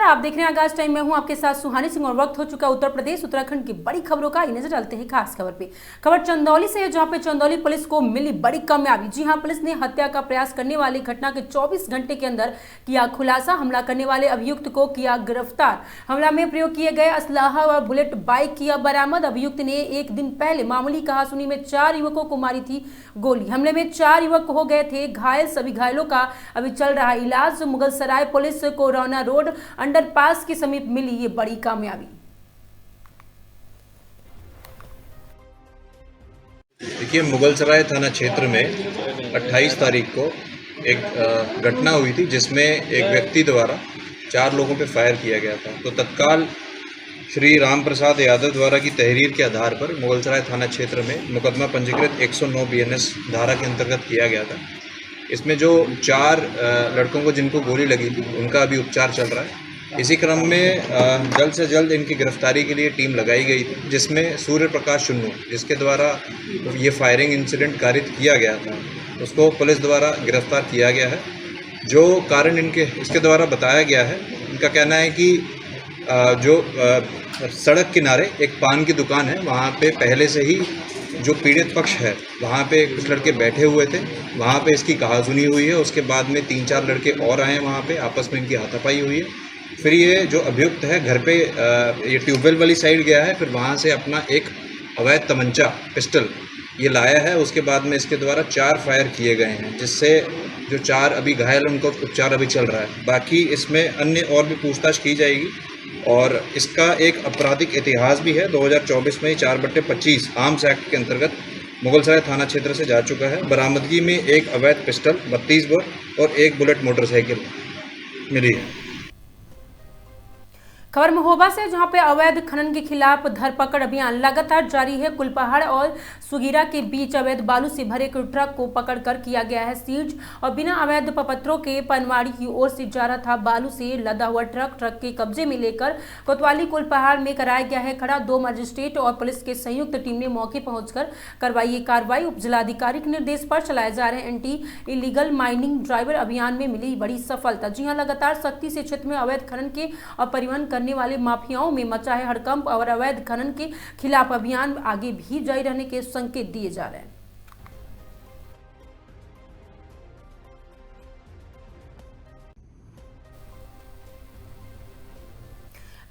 नमस्कार, आप देख रहे हैं आगाज टाइम में हूं आपके साथ सुहानी सिंह और वक्त हो चुका उत्तर प्रदेश उत्तराखंड की बड़ी खबरों का। नजर डालते हैं खास खबर पे। खबर चंदौली से है, जहां पे चंदौली पुलिस को मिली बड़ी कामयाबी। जी हां, पुलिस ने हत्या का प्रयास करने वाली घटना के 24 घंटे के अंदर किया खुलासा। हमला करने वाले अभियुक्त को किया गिरफ्तार। हमला में प्रयोग किए गए असलाहा व बुलेट बाइक किया बरामद। अभियुक्त ने एक दिन पहले मामूली कहासुनी में 4 युवकों को मारी थी गोली। हमले में 4 युवक हो गए थे घायल। सभी घायलों का अभी चल रहा इलाज। मुगलसराय पुलिस को रौना रोड अंडरपास के समीप मिली ये बड़ी कामयाबी। देखिए, मुगलसराय थाना क्षेत्र में 28 तारीख को एक घटना हुई थी जिसमें एक व्यक्ति द्वारा 4 लोगों पे फायर किया गया था। तो तत्काल श्री राम प्रसाद यादव द्वारा की तहरीर के आधार पर मुगलसराय थाना क्षेत्र में मुकदमा पंजीकृत 109 BNS धारा के अंतर्गत किया गया था। इसमें जो 4 लड़कों को जिनको गोली लगी थी उनका अभी उपचार चल रहा है। इसी क्रम में जल्द से जल्द इनकी गिरफ्तारी के लिए टीम लगाई गई थी, जिसमें सूर्य प्रकाश चुन्नू, जिसके द्वारा ये फायरिंग इंसिडेंट कारित किया गया था, उसको पुलिस द्वारा गिरफ्तार किया गया है। जो कारण इसके द्वारा बताया गया है, इनका कहना है कि जो सड़क किनारे एक पान की दुकान है, वहाँ पे पहले से ही जो पीड़ित पक्ष है वहाँ पे कुछ लड़के बैठे हुए थे, वहाँ पे इसकी कहासुनी हुई है। उसके बाद में 3-4 लड़के और आए हैं, वहाँ पे आपस में इनकी हाथापाई हुई है। फिर ये जो अभियुक्त है घर पे ये ट्यूबवेल वाली साइड गया है, फिर वहाँ से अपना एक अवैध तमंचा पिस्टल ये लाया है। उसके बाद में इसके द्वारा 4 फायर किए गए हैं, जिससे जो 4 अभी घायल उनको उपचार अभी चल रहा है। बाकी इसमें अन्य और भी पूछताछ की जाएगी और इसका एक आपराधिक इतिहास भी है। 2024 में 4/25 आर्म्स एक्ट के अंतर्गत मुगलसराय थाना क्षेत्र से जा चुका है। बरामदगी में एक अवैध पिस्टल 32 बोर और एक बुलेट मोटरसाइकिल मिली है। खबर महोबा से, जहां पे अवैध खनन के खिलाफ धरपकड़ अभियान लगातार जारी है। कुलपहाड़ और सुगीरा के बीच अवैध बालू से भरे एक ट्रक को पकड़कर किया गया है सीज और बिना अवैध पपत्रों के पनवाड़ी की ओर से जा रहा था बालू से लदा हुआ ट्रक के कब्जे में लेकर कोतवाली कुलपहाड़ में कराया गया है खड़ा। 2 मजिस्ट्रेट और पुलिस के संयुक्त टीम ने मौके पहुंचकर करवाई ये कार्रवाई। उप जिलाधिकारी के निर्देश पर चलाए जा रहे एंटी इलीगल माइनिंग ड्राइवर अभियान में मिली बड़ी सफलता। जी हाँ, लगातार सख्ती से क्षेत्र में अवैध खनन के और परिवहन करने वाले माफियाओं में मचा है हड़कंप और अवैध खनन के खिलाफ अभियान आगे भी जारी रहने के संकेत दिए जा रहे हैं।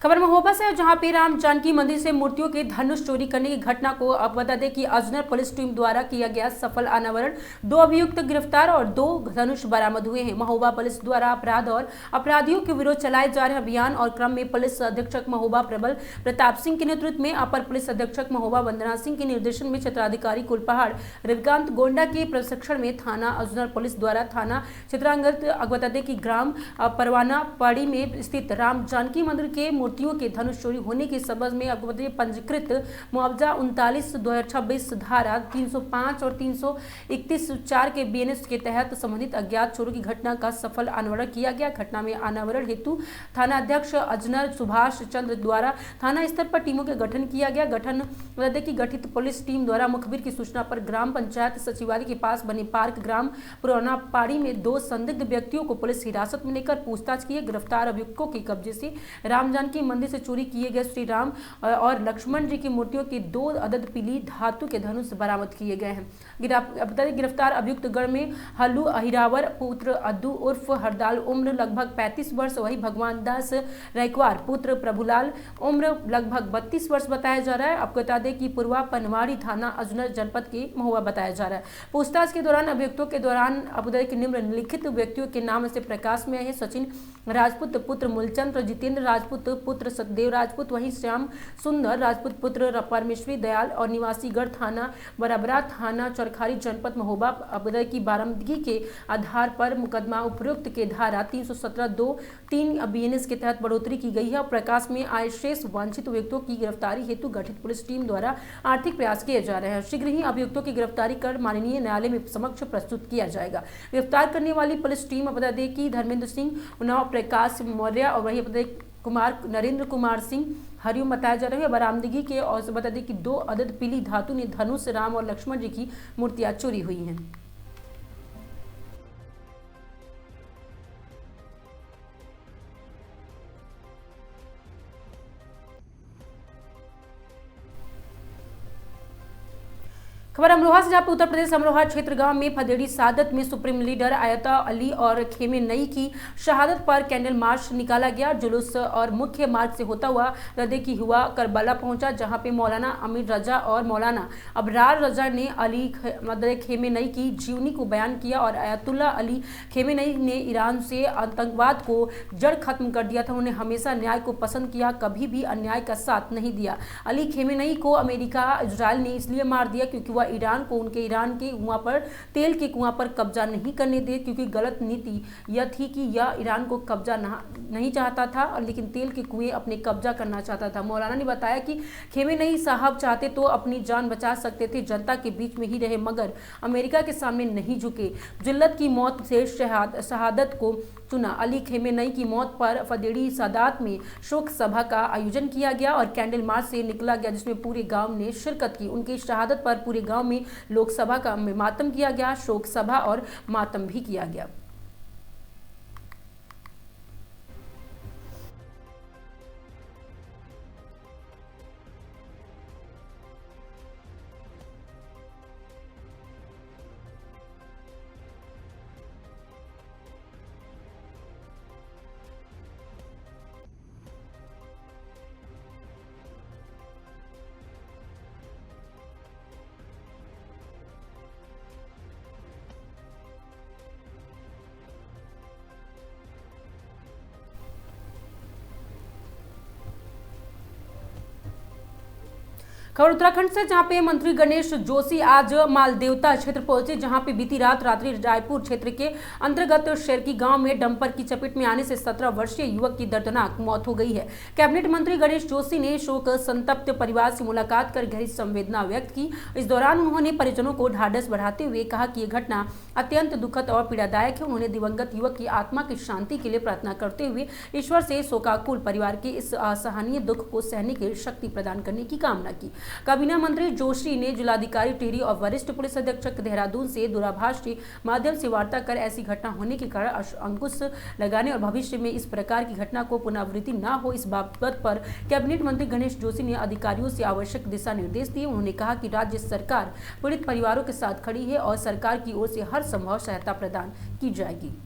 खबर महोबा से, जहां पे राम जानकी मंदिर से मूर्तियों के धनुष चोरी करने की घटना को अब बता दें कि अजनर पुलिस टीम द्वारा किया गया सफल अनावरण। 2 अभियुक्त गिरफ्तार और 2 धनुष बरामद हुए हैं। महोबा पुलिस द्वारा अपराध और अपराधियों के विरुद्ध चलाए जा रहे अभियान और क्रम में पुलिस अधीक्षक महोबा प्रबल प्रताप सिंह के नेतृत्व में अपर पुलिस अधीक्षक महोबा वंदना सिंह के निर्देशन में क्षेत्राधिकारी कुलपहाड़ रविकांत गोंडा के प्रशिक्षण में थाना अजनर पुलिस द्वारा थाना क्षेत्रांतर्गत बता दें कि ग्राम परवाना पाड़ी में स्थित राम जानकी मंदिर के मूर्तियों के धनुष चोरी होने के संबंध में पंजीकृत मुआवजा 39/2026 धारा 305 और 331(4) के BNS के तहत संबंधित अज्ञात चोरों की घटना का सफल अनावरण किया गया। घटना में अनावरण हेतु थाना अध्यक्ष अजनर सुभाष चंद्र द्वारा थाना स्तर पर टीमों के गठन किया गया। गठित पुलिस टीम द्वारा मुखबिर की सूचना पर ग्राम पंचायत सचिवालय के पास बने पार्क ग्राम पुराना पाड़ी में 2 संदिग्ध व्यक्तियों को पुलिस हिरासत में लेकर पूछताछ की। गिरफ्तार अभियुक्तों के कब्जे से राम जानकी मंदिर से चोरी किए गए श्री राम और लक्ष्मण जी की मूर्तियों की 2 अदद पीली धातु के धनुष बरामद किए गए हैं। गिरफ्तार अभियुक्त गण में हल्लू अहिरावर पुत्र अद्दू उर्फ हरदाल उम्र लगभग 35 वर्ष, वही भगवान दास रैकवार पुत्र प्रभुलाल उम्र लगभग 32 वर्ष बताया जा रहा है। आपको बता दें कि पूर्वा पनवाड़ी थाना अजनर जनपद के महुआ बताया जा रहा है। पूछताछ के दौरान अभियुक्तों के दौरान के निम्नलिखित व्यक्तियों के नाम से प्रकाश में है। सचिन राजपूत पुत्र मूलचंद, जितेंद्र राजपूत पुत्र सतदेव राजपूत, वहीं श्याम सुंदर राजपूत पुत्र परमेश्वरी दयाल और निवासीगढ़ थाना बराबरा थाना चरखारी जनपद महोबा अबदर की बरामदगी के आधार पर मुकदमा उपयुक्त के धारा 317(2)(3) BNS के तहत बढ़ोतरी की गई है। प्रकाश में आए शेष वांछित व्यक्तियों की गिरफ्तारी हेतु गठित पुलिस टीम द्वारा आर्थिक प्रयास किए जा रहे हैं। शीघ्र ही अभियुक्तों की गिरफ्तारी कर माननीय न्यायालय में समक्ष प्रस्तुत किया जाएगा। गिरफ्तार करने वाली पुलिस टीम बता दें कि धर्मेंद्र सिंह उन्नाव, प्रकाश मौर्य और वही कुमार नरेंद्र कुमार सिंह हरिओम बताया जा रहा है। बरामदगी के और बता दें कि 2 अदद पीली धातु ने धनुष राम और लक्ष्मण जी की मूर्तियां चोरी हुई हैं। खबर अमरोहा से, जहाँ पे उत्तर प्रदेश अमरोहा क्षेत्र गांव में फदेड़ी सादत में सुप्रीम लीडर आयता अली और खेमे नई की शहादत पर कैंडल मार्च निकाला गया। जुलूस और मुख्य मार्ग से होता हुआ रदे की हुआ करबला पहुंचा, जहां पे मौलाना अमीर रजा और मौलाना अबरार रजा ने अली खेमे नई की जीवनी को बयान किया और आयतुल्ला अली खेमे नई ने ईरान से आतंकवाद को जड़ खत्म कर दिया था। उन्होंने हमेशा न्याय को पसंद किया, कभी भी अन्याय का साथ नहीं दिया। अली खेमे नई को अमेरिका इजराइल ने इसलिए मार दिया क्योंकि ईरान को उनके ईरान के कुआं पर, तेल के कुआं पर कब्जा नहीं करने दे, क्योंकि गलत नीति यह थी कि यह ईरान को कब्जा नहीं चाहता था और लेकिन तेल के कुएं अपने कब्जा करना चाहता था। मौलाना ने बताया कि खेमेनेई साहब चाहते तो अपनी जान बचा सकते थे, जनता के बीच में ही रहे, मगर अमेरिका के सामने नहीं झुके। जिल्लत की मौत से शहादत को चुना। अली खेमेनेई की मौत पर फदेड़ी सादात में शोक सभा का आयोजन किया गया और कैंडल मार्च से निकला गया, जिसमें पूरे गांव ने शिरकत की। उनकी शहादत पर पूरे गांव में लोकसभा का मातम किया गया, शोक सभा और मातम भी किया गया। खबर उत्तराखंड से, जहां पे मंत्री गणेश जोशी आज मालदेवता क्षेत्र पहुंचे, जहां पे बीती रात्रि रायपुर क्षेत्र के अंतर्गत शेरकी गांव में डंपर की चपेट में आने से 17 वर्षीय युवक की दर्दनाक मौत हो गई है। कैबिनेट मंत्री गणेश जोशी ने शोक संतप्त परिवार से मुलाकात कर गहरी संवेदना व्यक्त की। इस दौरान उन्होंने परिजनों को ढाढ़स बढ़ाते हुए कहा कि यह घटना अत्यंत दुखद और पीड़ादायक है। उन्होंने दिवंगत युवक की आत्मा की शांति के लिए प्रार्थना करते हुए ईश्वर से शोकाकुल परिवार के इस असहनीय दुख को सहने की शक्ति प्रदान करने की कामना की। काबीना मंत्री जोशी ने जिलाधिकारी टिहरी और वरिष्ठ पुलिस अधीक्षक देहरादून से दूरभाष के माध्यम से वार्ता कर ऐसी घटना होने के कारण अंकुश लगाने और भविष्य में इस प्रकार की घटना को पुनरावृत्ति न हो, इस बाबत पर कैबिनेट मंत्री गणेश जोशी ने अधिकारियों से आवश्यक दिशा निर्देश दिए। उन्होंने कहा कि राज्य सरकार पीड़ित परिवारों के साथ खड़ी है और सरकार की ओर से हर संभव सहायता प्रदान की जाएगी।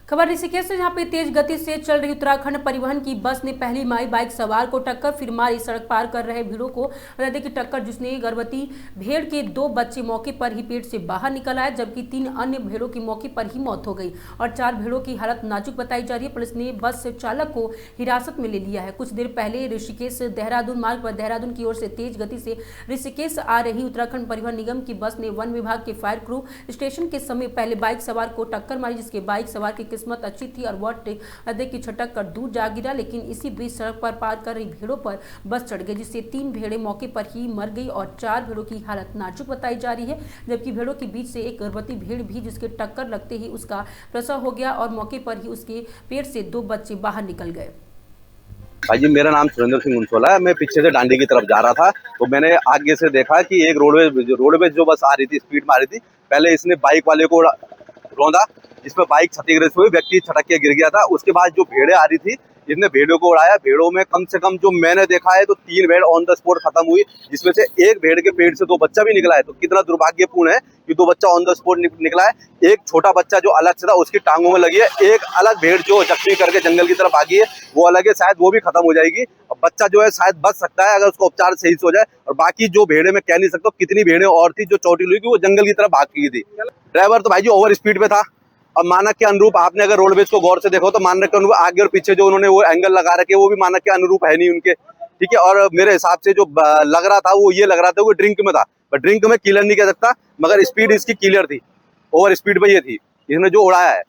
खबर ऋषिकेश से, जहां पे तेज गति से चल रही उत्तराखंड परिवहन की बस ने पहली माई बाइक सवार को टक्कर, फिर मारी सड़क पार कर रहे भीड़ों को हृदय की टक्कर, जिसने गर्भवती भेड़ के 2 बच्चे मौके पर ही पेट से बाहर निकल आए, जबकि 3 अन्य भेड़ों की मौके पर ही मौत हो गई और 4 भेड़ों की हालत नाजुक बताई जा रही है। पुलिस ने बस चालक को हिरासत में ले लिया है। कुछ देर पहले ऋषिकेश देहरादून मार्ग पर देहरादून की ओर से तेज गति से ऋषिकेश आ रही उत्तराखंड परिवहन निगम की बस ने वन विभाग के फायर क्रू स्टेशन के समय पहले बाइक सवार को टक्कर मारी, जिसके बाइक सवार की किस्मत अच्छी थी और वह हृदय की छटक कर दूर जा गिरा, लेकिन इसी बीच सड़क पर पार कर रही भेड़ों पर बस चढ़ गई, जिससे 3 भेड़ें मौके पर ही मर गई और 4 भेड़ों की हालत नाजुक बताई जा रही है। जबकि भेड़ों के बीच से एक गर्भवती भेड़ भी, जिसके टक्कर लगते ही उसका प्रसव हो गया और मौके पर ही उसके पेट से 2 बच्चे बाहर निकल गए। भाई जी, मेरा नाम सुरेंद्र सिंह उनसोला है। मैं पीछे से डांडी की तरफ जा रहा था, तो मैंने आगे से देखा कि एक रोडवेज जो बस आ रही थी, स्पीड में आ रही थी। पहले इसने बाइक वाले को रौंदा, जिसमें बाइक क्षतिग्रस्त हुई, व्यक्ति छटक के गिर गया था। उसके बाद जो भेड़ें आ रही थी, इसने भेड़ों को उड़ाया। भेड़ों में कम से कम जो मैंने देखा है तो 3 भेड़ ऑन द स्पॉट खत्म हुई, जिसमें से एक भेड़ के पेट से 2 बच्चा भी निकला है। तो कितना दुर्भाग्यपूर्ण है कि 2 बच्चा ऑन द स्पॉट निकला है। एक छोटा बच्चा जो अलग से था उसकी टांगों में लगी है। एक अलग भेड़ जो जख्मी करके जंगल की तरफ भागी है वो अलग है, शायद वो भी खत्म हो जाएगी। और बच्चा जो है शायद बच सकता है अगर उसको उपचार सही से हो जाए। और बाकी जो भेड़े में कह नहीं सकता कितनी भेड़ें और थी जो चोटिल हुई, वो जंगल की तरफ भाग गई थी। ड्राइवर तो भाई जी ओवर स्पीड पे था। और मानक के अनुरूप आपने अगर रोडवेज को गौर से देखो तो मानक के अनुरूप आगे और पीछे जो उन्होंने वो एंगल लगा रखे वो भी मानक के अनुरूप है नहीं उनके, ठीक है। और मेरे हिसाब से जो लग रहा था वो ये लग रहा था वो ड्रिंक में था, पर ड्रिंक में क्लियर नहीं कह सकता, मगर स्पीड इसकी क्लियर थी, ओवर स्पीड पे ये थी, इसने जो उड़ाया है।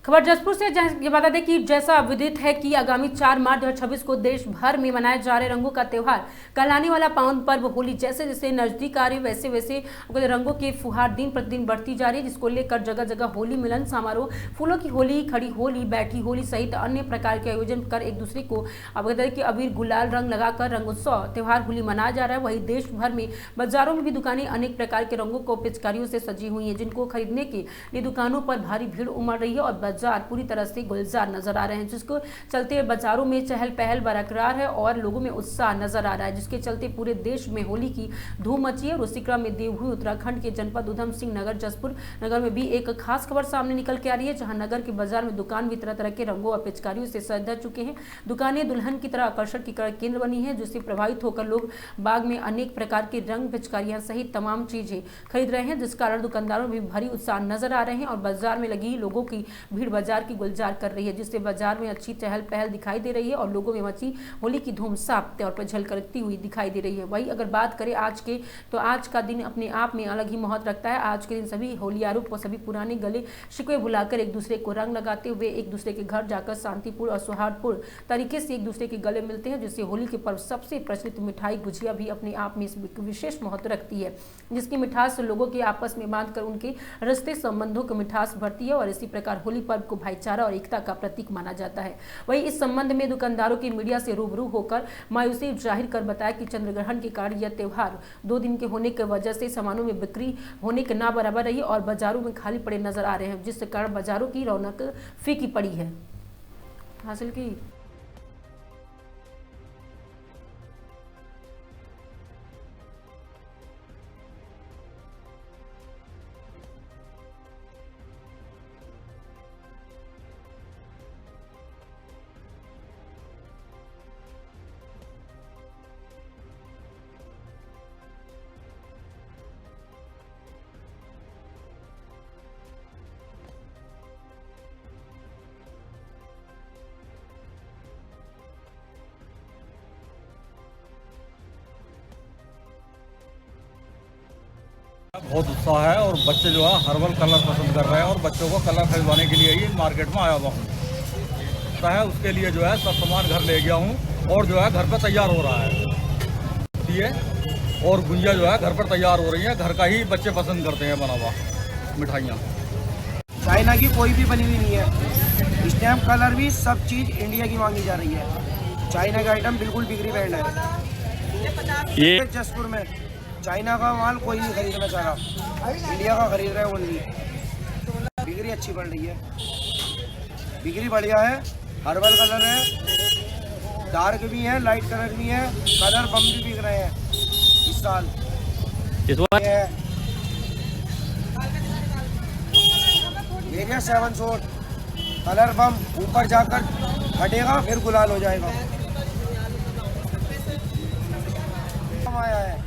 खबर जसपुर से ये बता दें कि जैसा विदित है कि आगामी 4 मार्च 2026 को देश भर में मनाए जा रहे रंगों का त्योहार कहलाने वाला पावन पर्व होली जैसे जैसे नजदीक आ रही वैसे वैसे रंगों की फुहार दिन प्रतिदिन बढ़ती जा रही है, जिसको लेकर जगह जगह होली मिलन समारोह, फूलों की होली, खड़ी होली, बैठी होली सहित अन्य प्रकार के आयोजन कर एक दूसरे को अवगत कि अबीर गुलाल रंग लगाकर रंगोत्सव त्योहार होली मनाया जा रहा है। वहीं देश भर में बाजारों में भी दुकानें अनेक प्रकार के रंगों को पिचकारियों से सजी हुई है, जिनको खरीदने के लिए दुकानों पर भारी भीड़ उमड़ रही है और बाजार पूरी तरह से गुलजार नजर आ रहे हैं, जिसको चलते बाजारों में चहल पहल बरकरार है और लोगों में उत्साह नजर आ रहा है, जिसके चलते पूरे देश में होली की धूम मची है। और उसी क्रम में देवभूमि उत्तराखंड के जनपद उधम सिंह नगर जसपुर नगर में भी एक खास खबर सामने निकल के आ रही है, जहां नगर के बाजार में दुकान भी तरह तरह के रंगों और पिचकारियों से सज चुके हैं। दुकानें दुल्हन की तरह आकर्षण की केंद्र बनी है, जिससे प्रभावित होकर लोग बाग में अनेक प्रकार के रंग पिचकारियां सहित तमाम चीजें खरीद रहे हैं, जिस कारण दुकानदारों में भारी उत्साह नजर आ रहे हैं और बाजार में लगी लोगों की भीड़ बाजार की गुलजार कर रही है, जिससे बाजार में अच्छी चहल पहल दिखाई दे रही है और लोगों में मची होली की धूम साफ तौर पर झलकती हुई दिखाई दे रही है। वही अगर बात करें आज के, तो आज का दिन अपने आप में अलग ही महत्व रखता है। आज के दिन सभी होलियारों को सभी पुराने गले शिकवे भुलाकर एक दूसरे को रंग लगाते हुए एक दूसरे के घर जाकर शांतिपूर्ण और सौहार्दपूर्ण तरीके से एक दूसरे के गले मिलते हैं, जिससे होली के पर्व सबसे प्रचलित मिठाई गुजिया भी अपने आप में विशेष महत्व रखती है, जिसकी मिठास लोगों के आपस में बांधकर उनके रिश्ते संबंधों की मिठास बढ़ती है और इसी प्रकार होली पर्व को भाईचारा और एकता का प्रतीक माना जाता है। वहीं इस संबंध में दुकानदारों की मीडिया से रूबरू होकर मायूसी जाहिर कर बताया कि चंद्रग्रहण के कारण यह त्योहार 2 दिन के होने की वजह से सामानों में बिक्री होने के ना बराबर रही और बाजारों में खाली पड़े नजर आ रहे हैं, जिस कारण बाजारों की रौनक फीकी पड़ी है। हासिल की बहुत उत्साह है और बच्चे जो है हर्बल कलर पसंद कर रहे हैं और बच्चों को कलर खरीदवाने के लिए ही मार्केट में आया हुआ हूँ। है उसके लिए जो है सब सामान घर ले गया हूँ और जो है घर पर तैयार हो रहा है ये, और गुंजिया जो है घर पर तैयार हो रही है। घर का ही बच्चे पसंद करते हैं बना हुआ मिठाइयाँ। चाइना की कोई भी बनी हुई नहीं है। स्टैम्प कलर भी सब चीज़ इंडिया की मांगी जा रही है। चाइना का आइटम बिल्कुल बिक्री बैंड है। ये जसपुर में चाइना का माल कोई नहीं खरीदना चाह रहा, इंडिया का खरीद रहा है ओनली। बिक्री अच्छी बढ़ रही है, बिक्री बढ़िया है। हर्बल कलर है, डार्क भी है, लाइट कलर भी है, कलर बम भी बिक रहे हैं इस साल। एरिया 7 शॉट कलर बम ऊपर जाकर हटेगा फिर गुलाल हो जाएगा। आया है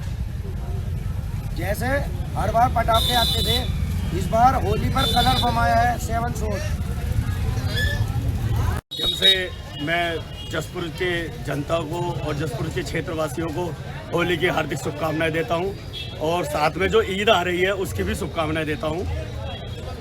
जैसे हर बार पटाखे आते थे, इस बार होली पर कलर बम आया है 7 शॉट। जब से मैं जसपुर के जनता को और जसपुर के क्षेत्रवासियों को होली की हार्दिक शुभकामनाएं देता हूं और साथ में जो ईद आ रही है उसकी भी शुभकामनाएं देता हूं।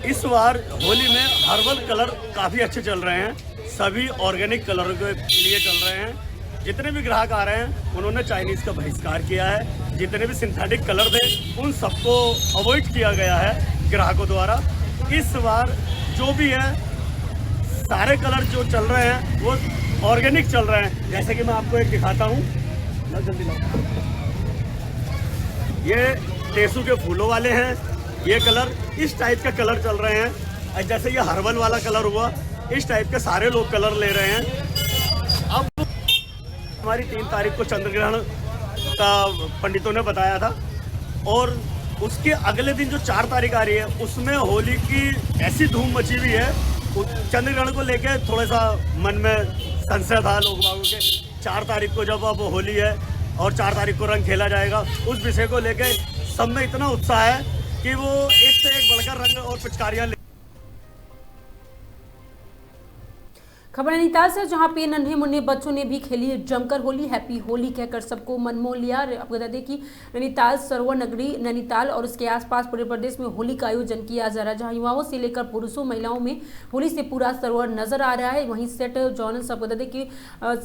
इस बार होली में हर्बल कलर काफ़ी अच्छे चल रहे हैं, सभी ऑर्गेनिक कलरों के लिए चल रहे हैं। जितने भी ग्राहक आ रहे हैं उन्होंने चाइनीज़ का बहिष्कार किया है। जितने भी सिंथेटिक कलर थे उन सबको अवॉइड किया गया है ग्राहकों द्वारा। इस बार जो भी है सारे कलर जो चल रहे हैं वो ऑर्गेनिक चल रहे हैं। जैसे कि मैं आपको एक दिखाता हूँ, जल्दी लाओ। ये टेसू के फूलों वाले हैं, ये कलर इस टाइप का कलर चल रहे हैं। जैसे ये हर्बल वाला कलर हुआ, इस टाइप के सारे लोग कलर ले रहे हैं। अब हमारी 3 तारीख को चंद्र ग्रहण का पंडितों ने बताया था और उसके अगले दिन जो 4 तारीख आ रही है उसमें होली की ऐसी धूम मची हुई है। चंद्र ग्रहण को लेके थोड़ा सा मन में संशय था लोग बागों के। 4 तारीख को जब अब होली है और 4 तारीख को रंग खेला जाएगा, उस विषय को लेके सब में इतना उत्साह है कि वो एक से एक बढ़कर रंग और पिचकारियां। खबर नैनीताल से, जहां पे नन्हे मुन्ने बच्चों ने भी खेली जमकर होली। हैप्पी होली कहकर सबको मनमोह लिया। आपको बता दें कि नैनीताल सरोवर नगरी नैनीताल और उसके आसपास पूरे प्रदेश में होली का आयोजन किया जा रहा है, जहां युवाओं से लेकर पुरुषों महिलाओं में होली से पूरा सरोवर नजर आ रहा है। वहीं सेंट जॉनस, आपको बता दें कि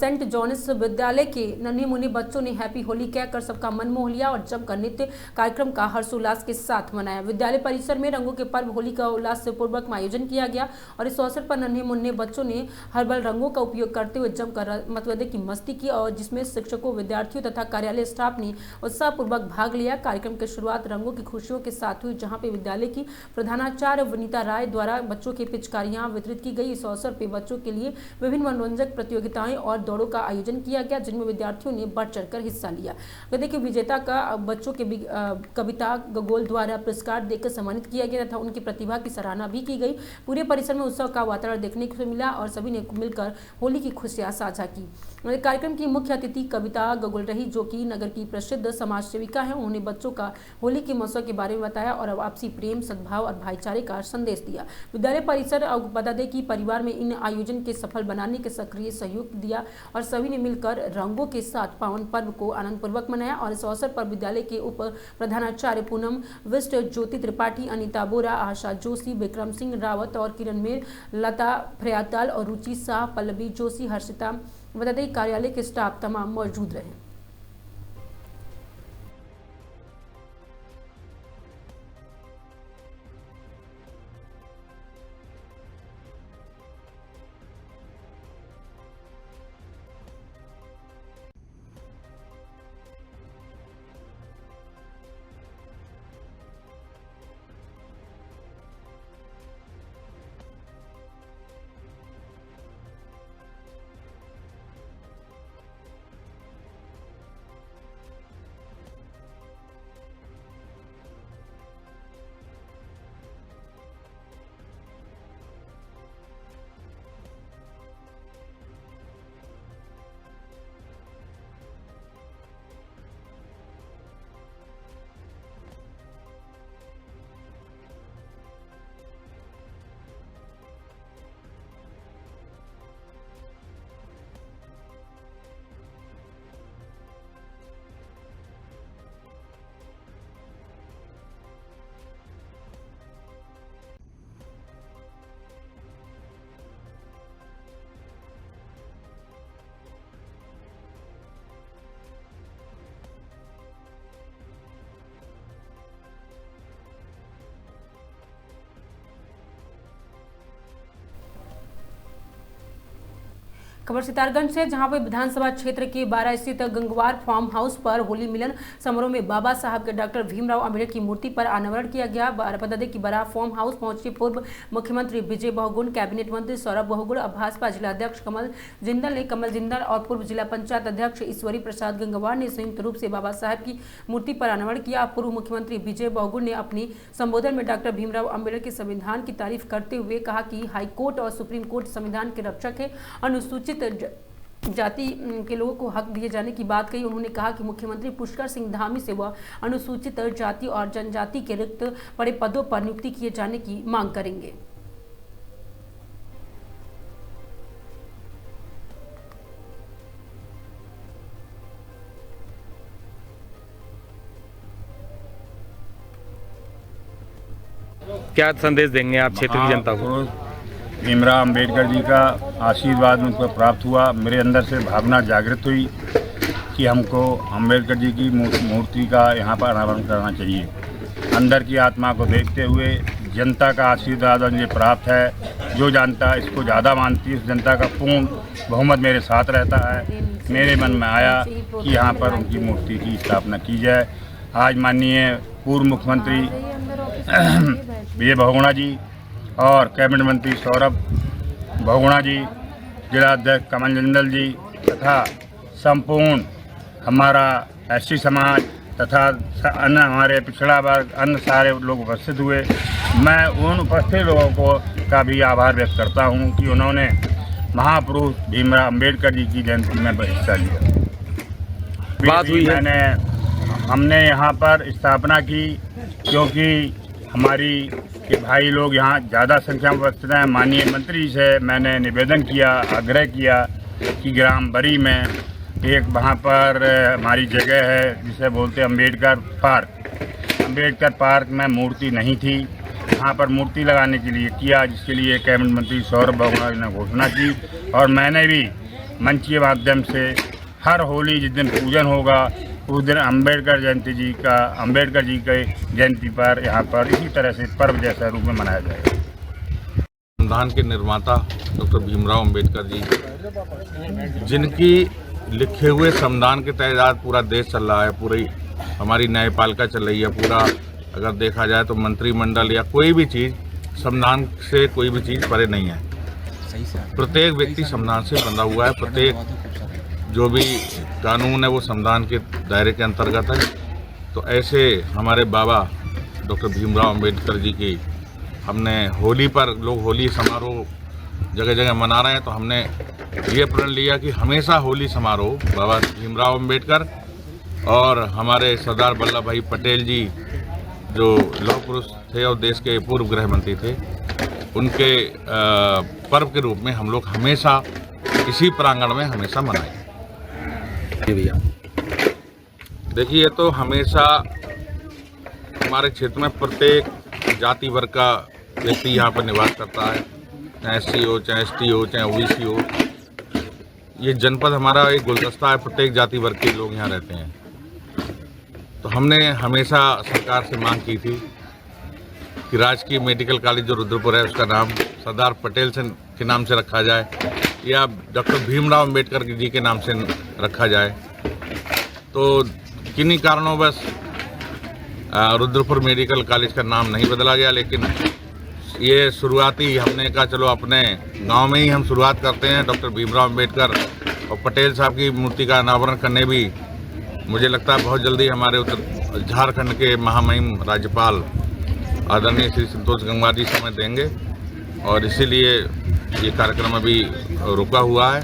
सेंट जॉनस विद्यालय के नन्हे मुन्ने बच्चों ने हैप्पी होली कहकर सबका मन मोह लिया और जमकर नृत्य कार्यक्रम का हर्षोल्लास के साथ मनाया। विद्यालय परिसर में रंगों के पर्व होली का उल्लासपूर्वक आयोजन किया गया और इस अवसर पर नन्हे मुन्ने बच्चों ने हर्बल रंगों का उपयोग करते हुए जमकर मतलब की मस्ती की और जिसमें शिक्षकों, विद्यार्थियों तथा कार्यालय स्टाफ ने उत्साहपूर्वक भाग लिया। कार्यक्रम की शुरुआत रंगों की खुशियों के साथ हुई, जहां पे विद्यालय की प्रधानाचार्य वनीता राय द्वारा बच्चों के पिचकारियां वितरित की गई। इस अवसर पर बच्चों के लिए विभिन्न मनोरंजक प्रतियोगिताएं और दौड़ों का आयोजन किया गया, जिनमें विद्यार्थियों ने बढ़ चढ़कर हिस्सा लिया। देखिए, विजेता का बच्चों के कविता गगोल द्वारा पुरस्कार देकर सम्मानित किया गया तथा उनकी प्रतिभा की सराहना भी की गई। पूरे परिसर में उत्सव का वातावरण देखने को मिला और सभी ने मिलकर होली की खुशियां साझा की। कार्यक्रम की मुख्य अतिथि कविता गगोल रही, जो कि नगर की प्रसिद्ध समाज सेविका है। उन्होंने बच्चों का होली के मौसम के बारे में बताया और आपसी प्रेम, सद्भाव और भाईचारे का संदेश दिया। विद्यालय परिसर बता दें कि परिवार में इन आयोजन के सफल बनाने के सक्रिय सहयोग दिया और सभी ने मिलकर रंगों के साथ पावन पर्व को आनंद पूर्वक मनाया। और इस अवसर पर विद्यालय के उप प्रधानाचार्य पूनम विष्ट, ज्योति त्रिपाठी, अनिता बोरा, आशा जोशी, विक्रम सिंह रावत और किरण मेर, लता फ्रयाताल और रुचि शाह, पल्लवी जोशी, हर्षिता बता दें कार्यालय के स्टाफ तमाम मौजूद रहे। खबर सितारगंज से, जहां पर विधानसभा क्षेत्र के 12 स्थित गंगवार फार्म हाउस पर होली मिलन समारोह में बाबा साहब के डॉक्टर भीमराव अम्बेडकर की मूर्ति पर अनावरण किया गया। बता दें कि बड़ा फार्म हाउस पहुंचे पूर्व मुख्यमंत्री विजय बहुगुण, कैबिनेट मंत्री सौरभ बहुगुण, भाजपा जिलाध्यक्ष कमल जिंदल और पूर्व जिला पंचायत अध्यक्ष ईश्वरी प्रसाद गंगवार ने संयुक्त रूप से बाबा साहब की मूर्ति पर अनावरण किया। पूर्व मुख्यमंत्री विजय बहुगुण ने अपने संबोधन में डॉक्टर भीमराव अम्बेडकर के संविधान की तारीफ करते हुए कहा कि हाईकोर्ट और सुप्रीम कोर्ट संविधान के रक्षक है। अनुसूचित जाति के लोगों को हक दिए जाने की बात कही। उन्होंने कहा कि मुख्यमंत्री पुष्कर सिंह धामी से वह अनुसूचित जाति और जनजाति के रिक्त पड़े पदों पर नियुक्ति किए जाने की मांग करेंगे। क्या संदेश देंगे आप क्षेत्र की जनता को? भीमराव अम्बेडकर जी का आशीर्वाद मुझको प्राप्त हुआ। मेरे अंदर से भावना जागृत हुई कि हमको अम्बेडकर जी की मूर्ति का यहाँ पर अनावरण करना चाहिए। अंदर की आत्मा को देखते हुए जनता का आशीर्वाद मुझे प्राप्त है। जो जनता इसको ज़्यादा मानती है उस जनता का पूर्ण बहुमत मेरे साथ रहता है। मेरे मन में आया कि यहाँ पर उनकी मूर्ति की स्थापना की जाए। आज माननीय पूर्व मुख्यमंत्री विजय बहुगुणा जी और कैबिनेट मंत्री सौरभ बहुगुणा जी, जिला अध्यक्ष कमल जिंदल जी तथा संपूर्ण हमारा एसटी समाज तथा अन्य हमारे पिछड़ा वर्ग अन्य सारे लोग उपस्थित हुए। मैं उन उपस्थित लोगों को का भी आभार व्यक्त करता हूं कि उन्होंने महापुरुष भीमराव अंबेडकर जी की जयंती में हिस्सा लिया। बात हुई है हमने यहाँ पर स्थापना की क्योंकि हमारी के भाई लोग यहाँ ज़्यादा संख्या में उपस्थित हैं। माननीय मंत्री से मैंने निवेदन किया, आग्रह किया कि ग्राम बरी में एक वहाँ पर हमारी जगह है जिसे बोलते हैं अम्बेडकर पार्क। अम्बेडकर पार्क में मूर्ति नहीं थी, वहाँ पर मूर्ति लगाने के लिए किया, जिसके लिए कैबिनेट मंत्री सौरभ बहुगुणा ने घोषणा की। और मैंने भी मंच के माध्यम से हर होली जिस दिन पूजन होगा उस दिन अम्बेडकर जी के जयंती पर यहाँ पर इसी तरह से पर्व जैसा रूप में मनाया जाएगा। संविधान के निर्माता डॉक्टर भीमराव अंबेडकर जी, जिनकी लिखे हुए संविधान के तहत पूरा देश चल रहा है, पूरी हमारी न्यायपालिका चल रही है, पूरा अगर देखा जाए तो मंत्रिमंडल या कोई भी चीज़ संविधान से कोई भी चीज़ परे नहीं है। प्रत्येक व्यक्ति संविधान से बंधा हुआ है, प्रत्येक जो भी कानून है वो संविधान के दायरे के अंतर्गत है। तो ऐसे हमारे बाबा डॉक्टर भीमराव अंबेडकर जी की हमने होली पर लोग होली समारोह जगह जगह मना रहे हैं, तो हमने ये प्रण लिया कि हमेशा होली समारोह बाबा भीमराव अंबेडकर और हमारे सरदार वल्लभ भाई पटेल जी जो लौह पुरुष थे और देश के पूर्व गृह मंत्री थे, उनके पर्व के रूप में हम लोग हमेशा इसी प्रांगण में हमेशा मनाएं। भैया देखिए, ये तो हमेशा हमारे क्षेत्र में प्रत्येक जाति वर्ग का व्यक्ति यहाँ पर निवास करता है, चाहे SC हो, चाहे ST हो, चाहे OBC हो। ये जनपद हमारा एक गुलदस्ता है, प्रत्येक जाति वर्ग के लोग यहाँ रहते हैं। तो हमने हमेशा सरकार से मांग की थी कि राजकीय मेडिकल कॉलेज जो रुद्रपुर है उसका नाम सरदार पटेल के नाम से रखा जाए या डॉक्टर भीमराव अंबेडकर जी के नाम से रखा जाए। तो किन्हीं कारणों बस रुद्रपुर मेडिकल कॉलेज का नाम नहीं बदला गया, लेकिन ये शुरुआती हमने कहा चलो अपने गांव में ही हम शुरुआत करते हैं। डॉक्टर भीमराव अंबेडकर और पटेल साहब की मूर्ति का अनावरण करने भी मुझे लगता है बहुत जल्दी हमारे उत्तर झारखंड के महामहिम राज्यपाल आदरणीय श्री संतोष गंगवार जी समय देंगे और इसीलिए ये कार्यक्रम अभी रुका हुआ है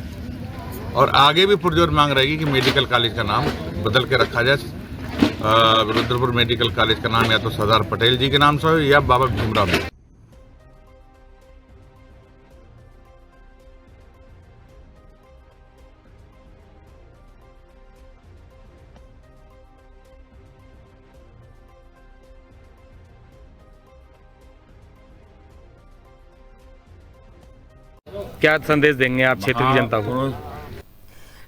और आगे भी पुरजोर मांग रहेगी कि मेडिकल कॉलेज का नाम बदल के रखा जाए। रुद्रपुर मेडिकल कॉलेज का नाम या तो सरदार पटेल जी के नाम से हो या बाबा भीमराव। क्या संदेश देंगे आप क्षेत्र की जनता को?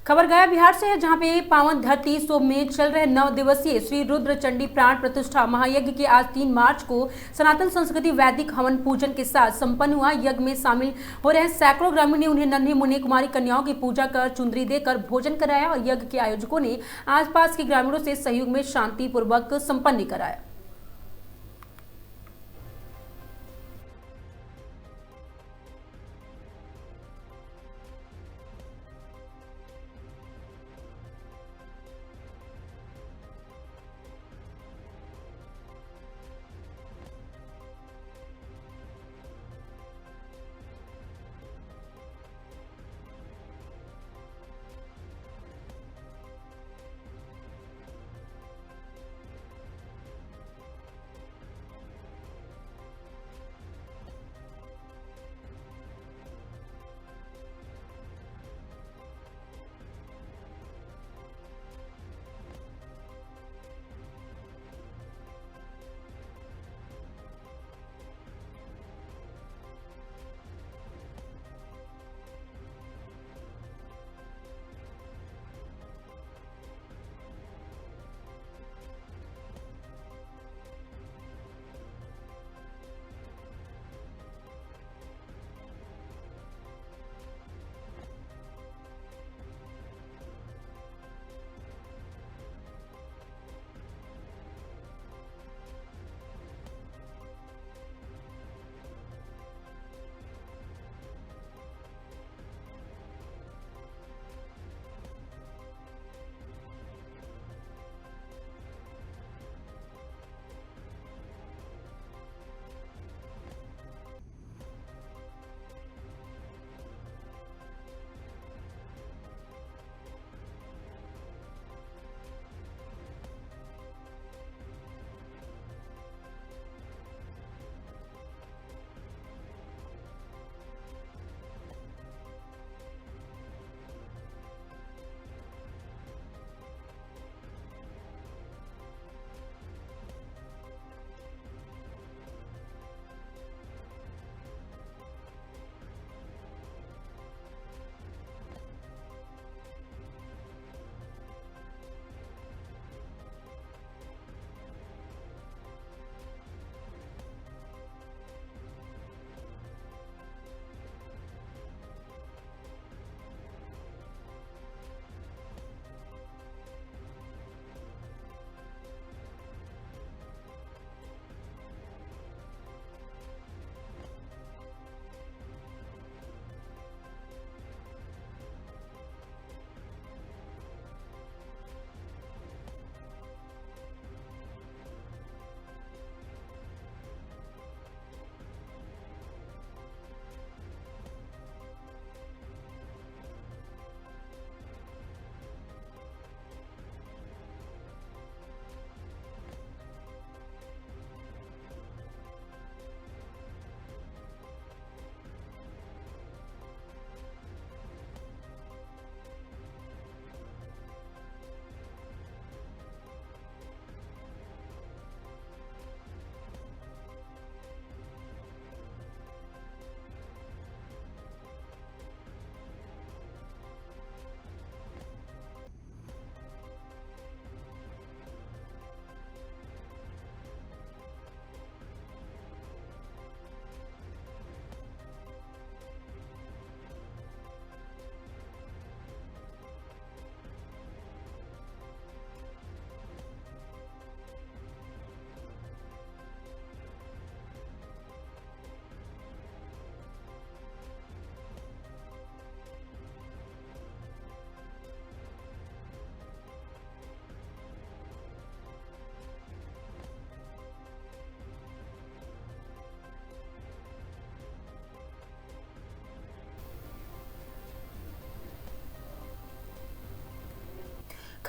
खबर गया बिहार से है, जहां पे पावन धरती सोम में चल रहे 9 दिवसीय श्री रुद्र चंडी प्राण प्रतिष्ठा महायज्ञ के आज 3 मार्च को सनातन संस्कृति वैदिक हवन पूजन के साथ संपन्न हुआ। यज्ञ में शामिल हो रहे सैकड़ों ग्रामीण ने उन्हें नन्हे मुन्ने कुमारी कन्याओं की पूजा कर चुंदरी देकर भोजन कराया और यज्ञ के आयोजकों ने आसपास के ग्रामीणों से सहयोग में शांतिपूर्वक संपन्न कराया।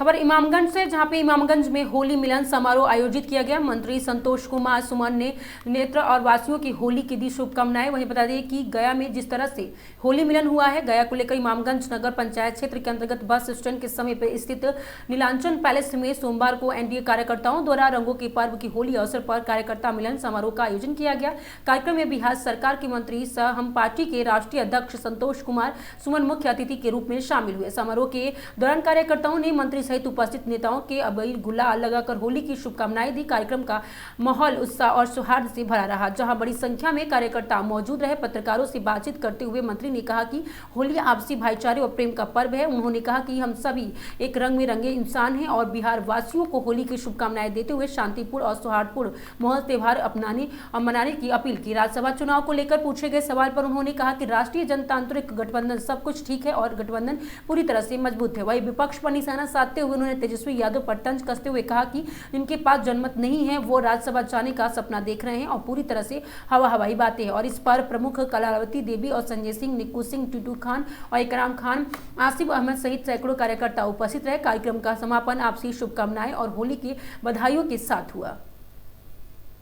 खबर इमामगंज से, जहां पे इमामगंज में होली मिलन समारोह आयोजित किया गया। मंत्री संतोष कुमार सुमन ने नेत्र और वासियों की होली की दी शुभकामनाएं। वहीं बता दें कि गया में जिस तरह से होली मिलन हुआ है, गया को लेकर इमामगंज नगर पंचायत क्षेत्र के अंतर्गत बस स्टैंड के समीप स्थित नीलांचन पैलेस में सोमवार को एनडीए कार्यकर्ताओं द्वारा रंगों के पर्व की होली अवसर पर कार्यकर्ता मिलन समारोह का आयोजन किया गया। कार्यक्रम में बिहार सरकार के मंत्री सह हम पार्टी के राष्ट्रीय अध्यक्ष संतोष कुमार सुमन मुख्य अतिथि के रूप में शामिल हुए। समारोह के दौरान कार्यकर्ताओं ने मंत्री सहित उपस्थित नेताओं के अबीर गुलाल लगाकर होली की शुभकामनाएं दी। कार्यक्रम का माहौल उत्साह और सौहार्द से भरा रहा, जहां बड़ी संख्या में कार्यकर्ता मौजूद रहे। पत्रकारों से बातचीत करते हुए मंत्री ने कहा कि होली आपसी भाईचारे और प्रेम का पर्व है। उन्होंने कहा कि हम सभी एक रंग में रंगे इंसान हैं और बिहार वासियों को होली की शुभकामनाएं देते हुए शांतिपूर्ण और सौहार्दपूर्ण माहौल त्योहार अपनाने और मनाने की अपील की। राज्यसभा चुनाव को लेकर पूछे गए सवाल पर उन्होंने कहा कि राष्ट्रीय जनतांत्रिक गठबंधन सब कुछ ठीक है और गठबंधन पूरी तरह से मजबूत है। वही विपक्ष पर निशाना साधते हुए उन्होंने तेजस्वी यादव पर तंज कसते हुए कहा कि जिनके पास जनमत नहीं है वो राज्यसभा जाने का सपना देख रहे हैं और पूरी तरह से हवाई बातें हैं। और इस पर प्रमुख कलावती देवी और संजय सिंह, निक्कू सिंह, टिटू खान और इकराम खान, आसिफ अहमद सहित सैकड़ों कार्यकर्ता उपस्थित रहे। कार्यक्रम का समापन आपसी शुभकामनाएं और होली की बधाइयों के साथ हुआ।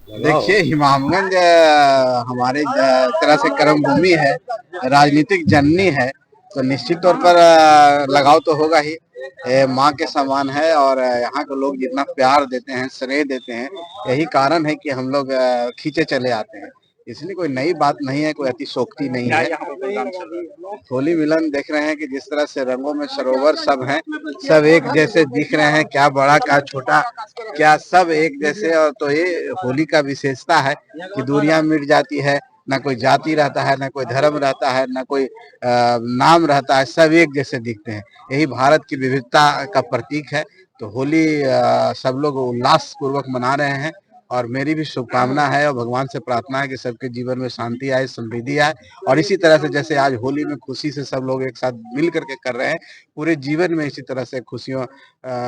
देखिए, इमामगंज हमारे तरह से कर्म भूमि है, राजनीतिक जननी है, तो निश्चित तौर पर लगाव तो होगा ही। माँ के समान है और यहाँ के लोग जितना प्यार देते हैं, स्नेह देते हैं, यही कारण है कि हम लोग खींचे चले आते हैं। इसलिए कोई नई बात नहीं है, कोई अतिशोक्ति नहीं है। होली मिलन देख रहे हैं कि जिस तरह से रंगों में सरोवर सब हैं, सब एक जैसे दिख रहे हैं, क्या बड़ा क्या छोटा, क्या सब एक जैसे। और तो ये होली का विशेषता है कि दूरियां मिट जाती है, ना कोई जाति रहता है, ना कोई धर्म रहता है, ना कोई नाम रहता है, सब एक जैसे दिखते हैं। यही भारत की विविधता का प्रतीक है। तो होली सब लोग उल्लास पूर्वक मना रहे हैं और मेरी भी शुभकामना है और भगवान से प्रार्थना है कि सबके जीवन में शांति आए, समृद्धि आए। और इसी तरह से जैसे आज होली में खुशी से सब लोग एक साथ मिल करके कर रहे हैं, पूरे जीवन में इसी तरह से खुशियों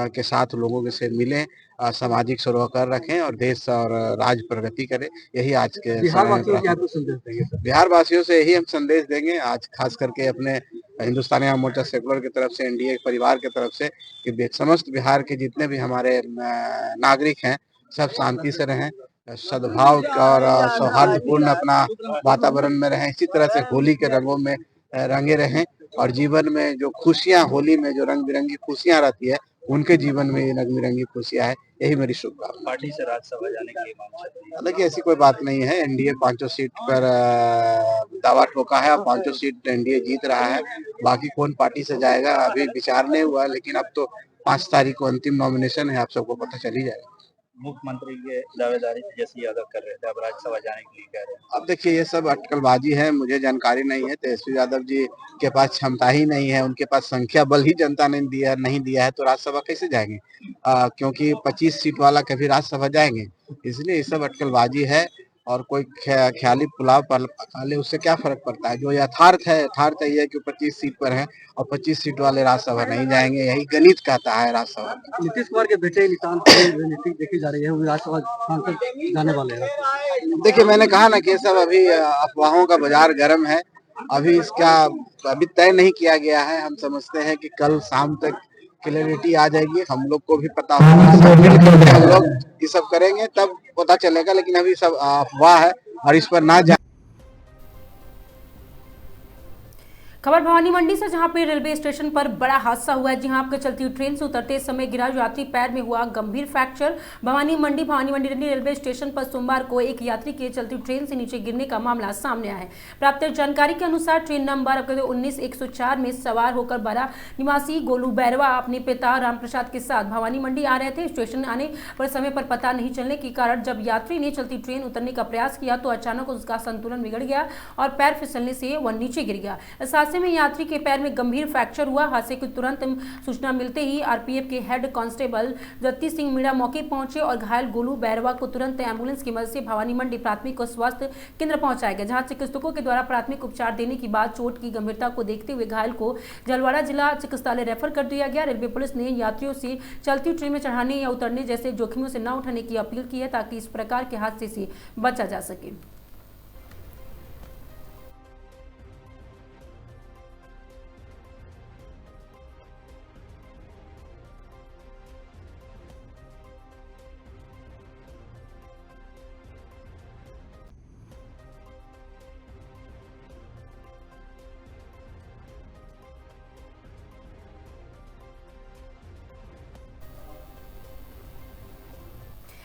के साथ लोगों से मिलें, सामाजिक सरोकार रखें और देश और राज्य प्रगति करे। यही आज के बिहार वासियों से यही हम संदेश देंगे आज, खास करके अपने हिंदुस्तानी आवाम मोर्चा सेकुलर की तरफ से, एनडीए परिवार की तरफ से, कि समस्त बिहार के जितने भी हमारे नागरिक हैं सब शांति से रहें, सद्भाव और सौहार्दपूर्ण अपना वातावरण में रहें। इसी तरह से होली के रंगों में रंगे रहें और जीवन में जो खुशियां, होली में जो रंग बिरंगी खुशियां रहती है, उनके जीवन में ये रंग बिरंगी खुशियां है। यही मेरी शुभकामना। पार्टी से राज्यसभा जाने की मांग। हालांकि ऐसी कोई बात नहीं है। एनडीए 5 सीट पर दावा ठोका है और 5 सीट एनडीए जीत रहा है। बाकी कौन पार्टी से जाएगा अभी विचार नहीं हुआ, लेकिन अब तो 5 तारीख को अंतिम नॉमिनेशन है, आप सबको पता चल ही जाएगा। मुख्यमंत्री के दावेदारी तेजस्वी यादव कर रहे थे, अब राज्यसभा जाने के लिए कह रहे हैं। अब देखिए, ये सब अटकलबाजी है, मुझे जानकारी नहीं है। तेजस्वी यादव जी के पास क्षमता ही नहीं है, उनके पास संख्या बल ही जनता ने नहीं दिया है, तो राज्यसभा कैसे जाएंगे? क्योंकि 25 सीट वाला कभी राज्यसभा जाएंगे? इसलिए ये सब अटकलबाजी है और कोई ख्याली पुलाव पका ले, उससे क्या फर्क पड़ता है। जो यथार्थ है यही है कि 25 सीट पर है और 25 सीट वाले राज्यसभा नहीं जाएंगे, यही गणित कहता है राज्यसभा। नीतीश कुमार के बेटे निशांत रणनीति देखी जा रही है, वो राज्यसभा सांसद जाने वाले हैं। देखिए, मैंने कहा ना कि ये सब अभी अफवाहों का बाजार गर्म है, अभी इसका अभी तय नहीं किया गया है। हम समझते हैं कि कल शाम तक क्लैरिटी आ जाएगी, हम लोग को भी पता होगा, सब मिलकर हम लोग ये सब करेंगे तब पता चलेगा। लेकिन अभी सब अफवाह है और इस पर ना जा। खबर भवानी मंडी से, जहां पे रेलवे स्टेशन पर बड़ा हादसा हुआ है। जहां आपके चलती ट्रेन से उतरते समय गिरा यात्री, पैर में हुआ गंभीर फ्रैक्चर। भवानी मंडी रेलवे स्टेशन पर सोमवार को एक यात्री के चलती ट्रेन से नीचे गिरने का मामला सामने आया है। प्राप्त जानकारी के अनुसार ट्रेन नंबर 19-104 में सवार होकर बड़ा निवासी गोलू बैरवा अपने पिता रामप्रसाद के साथ भवानी मंडी आ रहे थे। स्टेशन आने पर समय पर पता नहीं चलने के कारण जब यात्री ने चलती ट्रेन उतरने का प्रयास किया तो अचानक उसका संतुलन बिगड़ गया और पैर फिसलने से वह नीचे गिर गया। हादसे में यात्री के पैर में गंभीर फ्रैक्चर हुआ। हादसे की तुरंत सूचना मिलते ही आरपीएफ के हेड कांस्टेबल दत्ती सिंह मीणा मौके पहुंचे और घायल गोलू बैरवा को तुरंत एम्बुलेंस की मदद से भवानी मंडी प्राथमिक स्वास्थ्य केंद्र पहुंचाया गया, जहां चिकित्सकों के द्वारा प्राथमिक उपचार देने के बाद चोट की गंभीरता को देखते हुए घायल को जलवाड़ा जिला चिकित्सालय रेफर कर दिया गया। रेलवे पुलिस ने यात्रियों से चलती ट्रेन में चढ़ाने या उतरने जैसे जोखिमों से न उठाने की अपील की है, ताकि इस प्रकार के हादसे से बचा जा सके।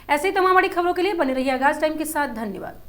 ऐसे ही तमाम बड़ी खबरों के लिए बने रहिए आगाज टाइम के साथ। धन्यवाद।